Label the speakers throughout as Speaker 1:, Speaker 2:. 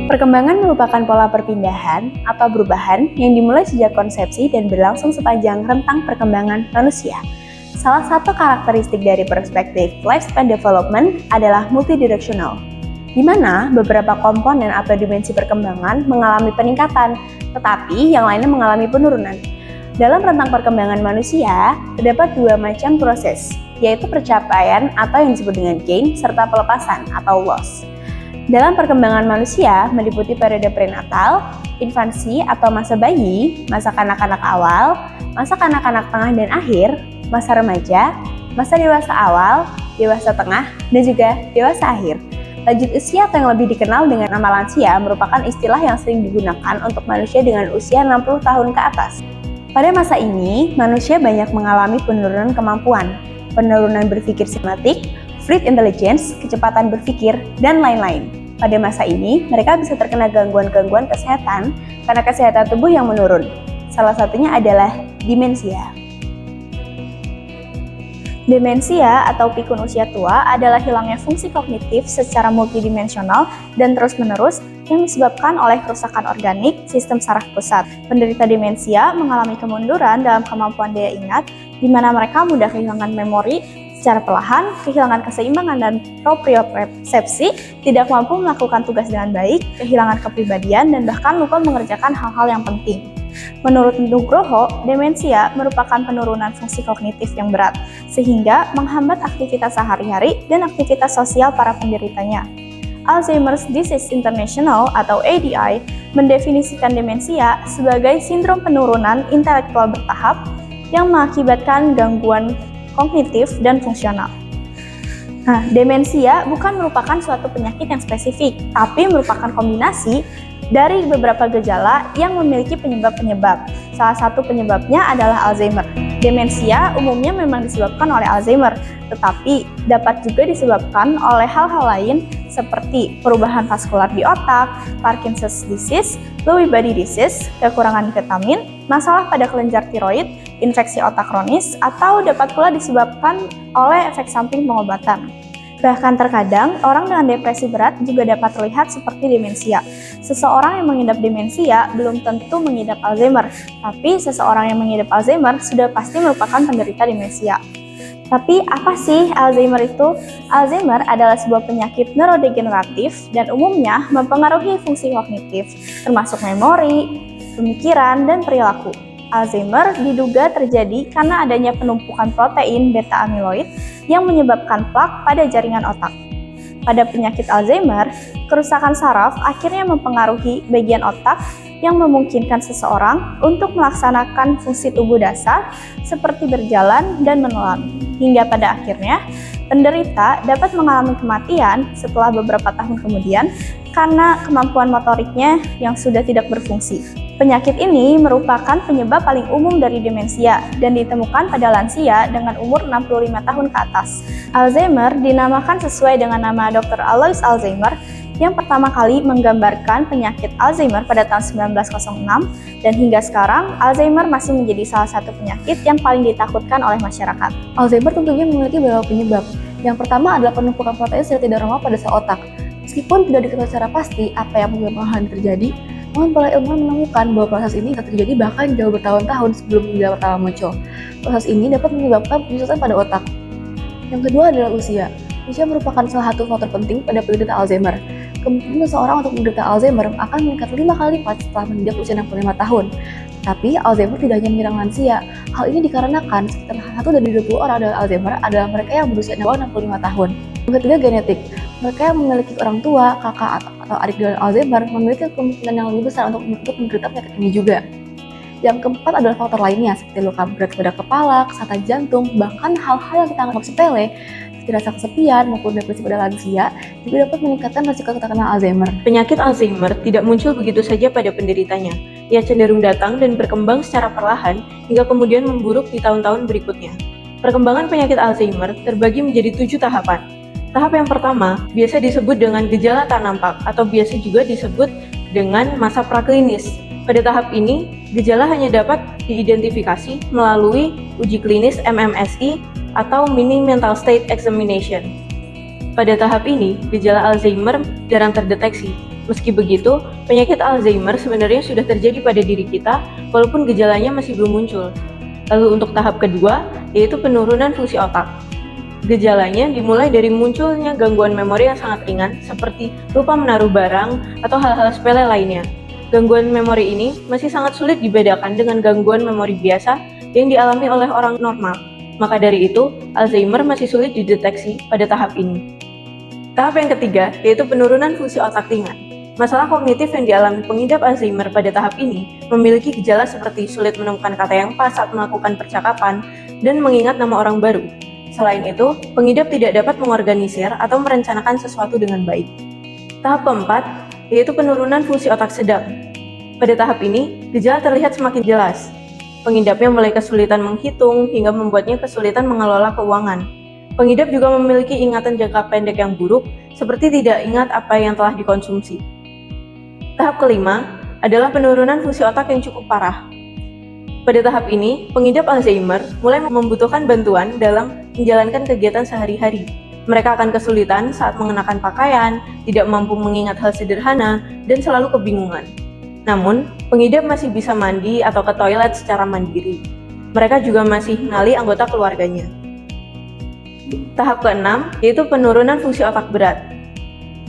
Speaker 1: Perkembangan merupakan pola perpindahan atau perubahan yang dimulai sejak konsepsi dan berlangsung sepanjang rentang perkembangan manusia. Salah satu karakteristik dari perspektif lifespan development adalah multidirectional, di mana beberapa komponen atau dimensi perkembangan mengalami peningkatan, tetapi yang lainnya mengalami penurunan. Dalam rentang perkembangan manusia, terdapat dua macam proses, yaitu percapaian atau yang disebut dengan gain, serta pelepasan atau loss. Dalam perkembangan manusia meliputi periode prenatal, infansi atau masa bayi, masa kanak-kanak awal, masa kanak-kanak tengah dan akhir, masa remaja, masa dewasa awal, dewasa tengah, dan juga dewasa akhir. Lanjut usia atau yang lebih dikenal dengan nama lansia merupakan istilah yang sering digunakan untuk manusia dengan usia 60 tahun ke atas. Pada masa ini, manusia banyak mengalami penurunan kemampuan, penurunan berpikir sistematik, fluid intelligence, kecepatan berpikir, dan lain-lain. Pada masa ini, mereka bisa terkena gangguan-gangguan kesehatan karena kesehatan tubuh yang menurun. Salah satunya adalah demensia. Demensia atau pikun usia tua adalah hilangnya fungsi kognitif secara multidimensional dan terus-menerus yang disebabkan oleh kerusakan organik sistem saraf pusat. Penderita demensia mengalami kemunduran dalam kemampuan daya ingat, di mana mereka mudah kehilangan memori secara perlahan, kehilangan keseimbangan dan propriocepsi, tidak mampu melakukan tugas dengan baik, kehilangan kepribadian, dan bahkan lupa mengerjakan hal-hal yang penting. Menurut Nugroho, demensia merupakan penurunan fungsi kognitif yang berat, sehingga menghambat aktivitas sehari-hari dan aktivitas sosial para penderitanya. Alzheimer's Disease International atau ADI mendefinisikan demensia sebagai sindrom penurunan intelektual bertahap yang mengakibatkan gangguan kognitif dan fungsional. Nah, demensia bukan merupakan suatu penyakit yang spesifik, tapi merupakan kombinasi dari beberapa gejala yang memiliki penyebab-penyebab. Salah satu penyebabnya adalah Alzheimer. Demensia umumnya memang disebabkan oleh Alzheimer, tetapi dapat juga disebabkan oleh hal-hal lain seperti perubahan vaskular di otak, Parkinson's disease, Lewy body disease, kekurangan vitamin, masalah pada kelenjar tiroid, infeksi otak kronis, atau dapat pula disebabkan oleh efek samping pengobatan. Bahkan terkadang, orang dengan depresi berat juga dapat terlihat seperti demensia. Seseorang yang mengidap demensia belum tentu mengidap Alzheimer, tapi seseorang yang mengidap Alzheimer sudah pasti merupakan penderita demensia. Tapi apa sih Alzheimer itu? Alzheimer adalah sebuah penyakit neurodegeneratif dan umumnya mempengaruhi fungsi kognitif, termasuk memori, pemikiran, dan perilaku. Alzheimer diduga terjadi karena adanya penumpukan protein beta amiloid yang menyebabkan plak pada jaringan otak. Pada penyakit Alzheimer, kerusakan saraf akhirnya mempengaruhi bagian otak yang memungkinkan seseorang untuk melaksanakan fungsi tubuh dasar seperti berjalan dan menelan. Hingga pada akhirnya, penderita dapat mengalami kematian setelah beberapa tahun kemudian karena kemampuan motoriknya yang sudah tidak berfungsi. Penyakit ini merupakan penyebab paling umum dari demensia dan ditemukan pada lansia dengan umur 65 tahun ke atas. Alzheimer dinamakan sesuai dengan nama Dr. Alois Alzheimer yang pertama kali menggambarkan penyakit Alzheimer pada tahun 1906 dan hingga sekarang Alzheimer masih menjadi salah satu penyakit yang paling ditakutkan oleh masyarakat. Alzheimer tentunya memiliki beberapa penyebab. Yang pertama adalah penumpukan protein secara tidak normal pada sel otak. Meskipun tidak diketahui secara pasti apa yang menyebabkan hal ini terjadi, namun para ilmuwan menemukan bahwa proses ini bisa terjadi bahkan jauh bertahun-tahun sebelum gejala pertama muncul. Proses ini dapat menyebabkan penyusutan pada otak. Yang kedua adalah usia. Usia merupakan salah satu faktor penting pada penderita Alzheimer. Kemungkinan seseorang untuk menderita Alzheimer akan meningkat 5 kali lipat setelah menginjak usia 65 tahun. Tapi Alzheimer tidak hanya menyerang lansia. Hal ini dikarenakan sekitar 1 dari 20 orang dengan Alzheimer adalah mereka yang berusia 65 tahun. Yang ketiga, genetik. Mereka yang memiliki orang tua, kakak, atau adik dengan Alzheimer memiliki kemungkinan yang lebih besar untuk menderita penyakit ini juga. Yang keempat adalah faktor lainnya seperti luka berat pada kepala, kesehatan jantung, bahkan hal-hal yang kita anggap sepele seperti rasa kesepian maupun depresi pada lansia juga dapat meningkatkan risiko terkena Alzheimer.
Speaker 2: Penyakit Alzheimer tidak muncul begitu saja pada penderitanya. Ia cenderung datang dan berkembang secara perlahan hingga kemudian memburuk di tahun-tahun berikutnya. Perkembangan penyakit Alzheimer terbagi menjadi 7 tahapan. Tahap yang pertama biasa disebut dengan gejala tak nampak atau biasa juga disebut dengan masa praklinis. Pada tahap ini, gejala hanya dapat diidentifikasi melalui uji klinis MMSI atau Mini Mental State Examination. Pada tahap ini, gejala Alzheimer jarang terdeteksi Meski begitu, penyakit Alzheimer sebenarnya sudah terjadi pada diri kita, walaupun gejalanya masih belum muncul. Lalu untuk tahap kedua, yaitu penurunan fungsi otak. Gejalanya dimulai dari munculnya gangguan memori yang sangat ringan, seperti lupa menaruh barang atau hal-hal sepele lainnya. Gangguan memori ini masih sangat sulit dibedakan dengan gangguan memori biasa yang dialami oleh orang normal. Maka dari itu, Alzheimer masih sulit dideteksi pada tahap ini. Tahap yang ketiga, yaitu penurunan fungsi otak ringan. Masalah kognitif yang dialami pengidap Alzheimer pada tahap ini memiliki gejala seperti sulit menemukan kata yang pas saat melakukan percakapan dan mengingat nama orang baru. Selain itu, pengidap tidak dapat mengorganisir atau merencanakan sesuatu dengan baik. Tahap keempat, yaitu penurunan fungsi otak sedang. Pada tahap ini, gejala terlihat semakin jelas. Pengidapnya mulai kesulitan menghitung hingga membuatnya kesulitan mengelola keuangan. Pengidap juga memiliki ingatan jangka pendek yang buruk, seperti tidak ingat apa yang telah dikonsumsi. Tahap kelima adalah penurunan fungsi otak yang cukup parah. Pada tahap ini, pengidap Alzheimer mulai membutuhkan bantuan dalam menjalankan kegiatan sehari-hari. Mereka akan kesulitan saat mengenakan pakaian, tidak mampu mengingat hal sederhana, dan selalu kebingungan. Namun, pengidap masih bisa mandi atau ke toilet secara mandiri. Mereka juga masih mengenali anggota keluarganya. Tahap keenam, yaitu penurunan fungsi otak berat.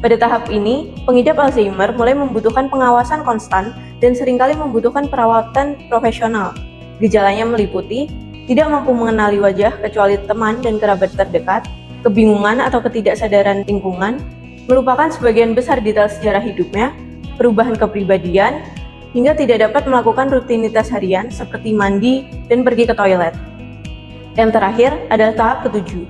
Speaker 2: Pada tahap ini, pengidap Alzheimer mulai membutuhkan pengawasan konstan dan seringkali membutuhkan perawatan profesional. Gejalanya meliputi tidak mampu mengenali wajah kecuali teman dan kerabat terdekat, kebingungan atau ketidaksadaran lingkungan, melupakan sebagian besar detail sejarah hidupnya, perubahan kepribadian, hingga tidak dapat melakukan rutinitas harian seperti mandi dan pergi ke toilet. Yang terakhir adalah tahap ketujuh.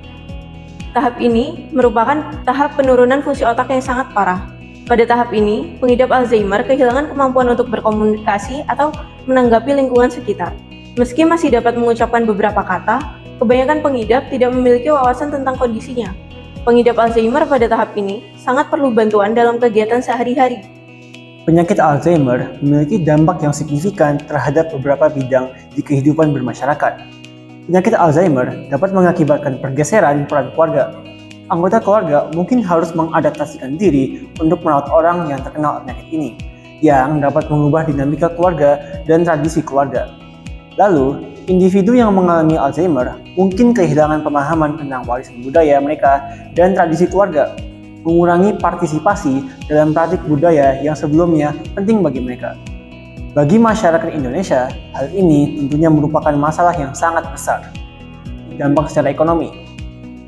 Speaker 2: Tahap ini merupakan tahap penurunan fungsi otak yang sangat parah. Pada tahap ini, pengidap Alzheimer kehilangan kemampuan untuk berkomunikasi atau menanggapi lingkungan sekitar. Meski masih dapat mengucapkan beberapa kata, kebanyakan pengidap tidak memiliki wawasan tentang kondisinya. Pengidap Alzheimer pada tahap ini sangat perlu bantuan dalam kegiatan sehari-hari.
Speaker 3: Penyakit Alzheimer memiliki dampak yang signifikan terhadap beberapa bidang di kehidupan bermasyarakat. Penyakit Alzheimer dapat mengakibatkan pergeseran peran keluarga. Anggota keluarga mungkin harus mengadaptasikan diri untuk merawat orang yang terkena penyakit ini, yang dapat mengubah dinamika keluarga dan tradisi keluarga. Lalu, individu yang mengalami Alzheimer mungkin kehilangan pemahaman tentang warisan budaya mereka dan tradisi keluarga, mengurangi partisipasi dalam praktik budaya yang sebelumnya penting bagi mereka. Bagi masyarakat Indonesia, hal ini tentunya merupakan masalah yang sangat besar. Dampak secara ekonomi.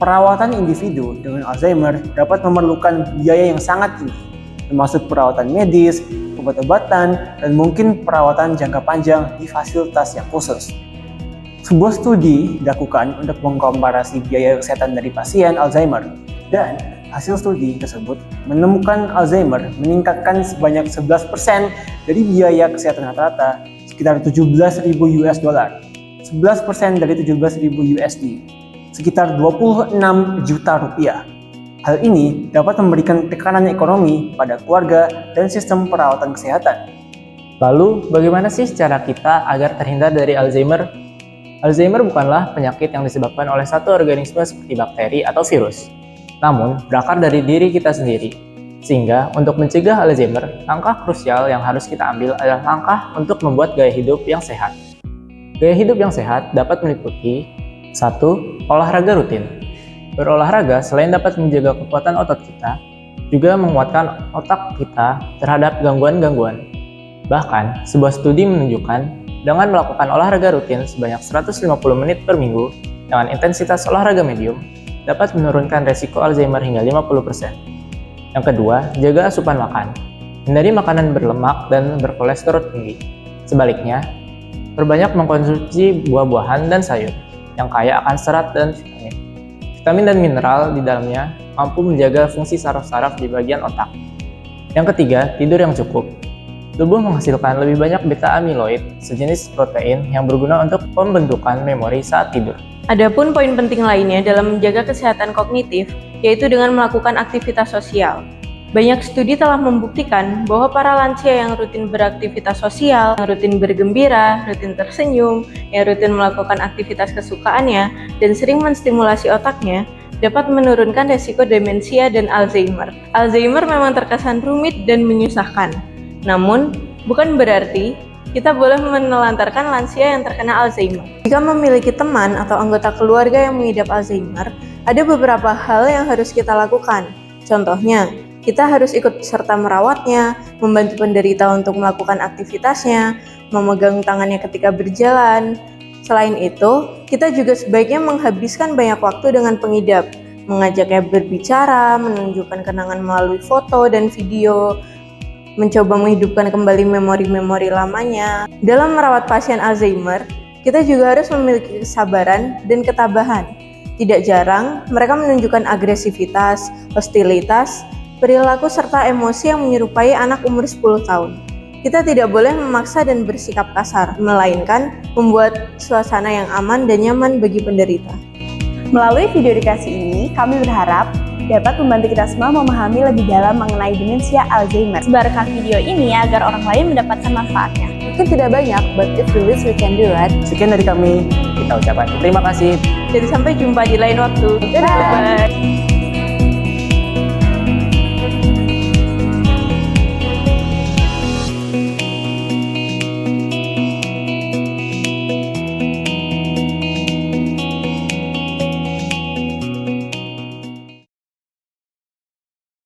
Speaker 3: Perawatan individu dengan Alzheimer dapat memerlukan biaya yang sangat tinggi, termasuk perawatan medis, obat-obatan, dan mungkin perawatan jangka panjang di fasilitas yang khusus. Sebuah studi dilakukan untuk mengkomparasi biaya kesehatan dari pasien Alzheimer, dan hasil studi tersebut menemukan Alzheimer meningkatkan sebanyak 11% dari biaya kesehatan rata-rata, sekitar 17.000 US dollar, 11% dari 17.000 USD, sekitar 26 juta rupiah. Hal ini dapat memberikan tekanan ekonomi pada keluarga dan sistem perawatan kesehatan.
Speaker 4: Lalu, bagaimana sih cara kita agar terhindar dari Alzheimer? Alzheimer bukanlah penyakit yang disebabkan oleh satu organisme seperti bakteri atau virus, namun berakar dari diri kita sendiri. Sehingga untuk mencegah Alzheimer, langkah krusial yang harus kita ambil adalah langkah untuk membuat gaya hidup yang sehat. Gaya hidup yang sehat dapat meliputi 1. Olahraga rutin. Berolahraga selain dapat menjaga kekuatan otot kita, juga menguatkan otak kita terhadap gangguan-gangguan. Bahkan, sebuah studi menunjukkan dengan melakukan olahraga rutin sebanyak 150 menit per minggu dengan intensitas olahraga medium, dapat menurunkan resiko Alzheimer hingga 50%. Yang kedua, jaga asupan makan. Hindari makanan berlemak dan berkolesterol tinggi. Sebaliknya, perbanyak mengkonsumsi buah-buahan dan sayur yang kaya akan serat dan vitamin. Vitamin dan mineral di dalamnya mampu menjaga fungsi saraf-saraf di bagian otak. Yang ketiga, tidur yang cukup. Tubuh menghasilkan lebih banyak beta amiloid, sejenis protein yang berguna untuk pembentukan memori saat tidur.
Speaker 2: Adapun poin penting lainnya dalam menjaga kesehatan kognitif, yaitu dengan melakukan aktivitas sosial. Banyak studi telah membuktikan bahwa para lansia yang rutin beraktivitas sosial, yang rutin bergembira, rutin tersenyum, yang rutin melakukan aktivitas kesukaannya, dan sering menstimulasi otaknya, dapat menurunkan resiko demensia dan Alzheimer. Alzheimer memang terkesan rumit dan menyusahkan. Namun, bukan berarti kita boleh menelantarkan lansia yang terkena Alzheimer. Jika memiliki teman atau anggota keluarga yang mengidap Alzheimer, ada beberapa hal yang harus kita lakukan. Contohnya, kita harus ikut serta merawatnya, membantu penderita untuk melakukan aktivitasnya, memegang tangannya ketika berjalan. Selain itu, kita juga sebaiknya menghabiskan banyak waktu dengan pengidap, mengajaknya berbicara, menunjukkan kenangan melalui foto dan video, mencoba menghidupkan kembali memori-memori lamanya. Dalam merawat pasien Alzheimer, kita juga harus memiliki kesabaran dan ketabahan. Tidak jarang, mereka menunjukkan agresivitas, hostilitas, perilaku serta emosi yang menyerupai anak umur 10 tahun. Kita tidak boleh memaksa dan bersikap kasar, melainkan membuat suasana yang aman dan nyaman bagi penderita.
Speaker 1: Melalui video edukasi ini, kami berharap dapat membantu kita semua memahami lebih dalam mengenai demensia Alzheimer. Sebarkan video ini agar orang lain mendapatkan manfaatnya. Mungkin tidak banyak, but if we wish we can do it.
Speaker 3: Sekian dari kami.
Speaker 4: Kita ucapkan terima kasih.
Speaker 2: Jadi sampai jumpa di lain waktu.
Speaker 1: Dadah.
Speaker 2: Bye.